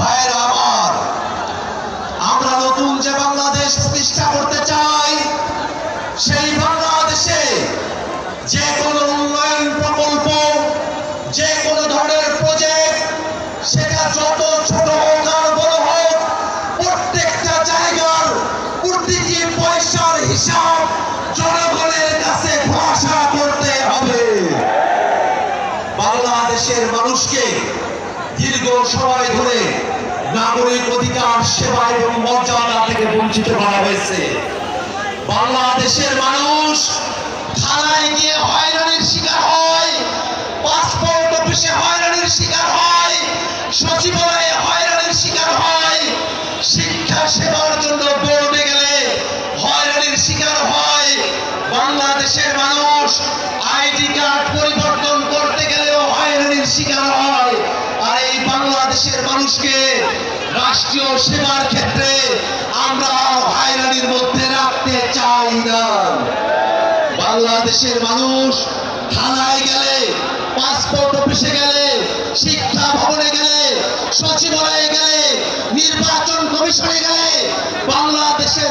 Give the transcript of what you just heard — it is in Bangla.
ভাইরা আমার, আমরা নতুন যে বাংলাদেশ প্রতিষ্ঠা করতে চাই, সেই বাংলাদেশে যে কোনো উন্নয়ন প্রকল্প, যে কোনো ধরনের প্রজেক্ট, সেটা যত ছোট হোক আর বড় হোক, প্রত্যেকটা জায়গার প্রতিটি পয়সার হিসাব জনগণের কাছে প্রকাশ করতে হবে। বাংলাদেশের মানুষকে দীর্ঘ সময় ধরে নাগরিক অধিকার, সেবা এবং মর্যাদা থেকে বঞ্চিত করা হয়েছে। বাংলাদেশের মানুষ থানায় গিয়ে হয়রানির শিকার হয়, পাসপোর্ট অফিসে হয়রানির শিকার হয়, সচিবালয়ে হয়রানির শিকার হয়, শিক্ষা সেবার জন্য বোর্ডে গেলে হয়রানির শিকার হয়। বাংলাদেশের মানুষ আইডি কার্ড পরিবর্তন করতে গেলেও হয়রানির শিকার হয়। আর এই বাংলাদেশের মানুষকে রাষ্ট্রীয় সেবার ক্ষেত্রে আমরা হয়রানির মধ্যে রাখতে চাই না। বাংলাদেশের মানুষ থানায় গেলে, পাসপোর্ট অফিসে গেলে, শিক্ষা ভবনে গেলে, সচিবালয়ে গেলে, নির্বাচন কমিশনে গেলে বাংলাদেশের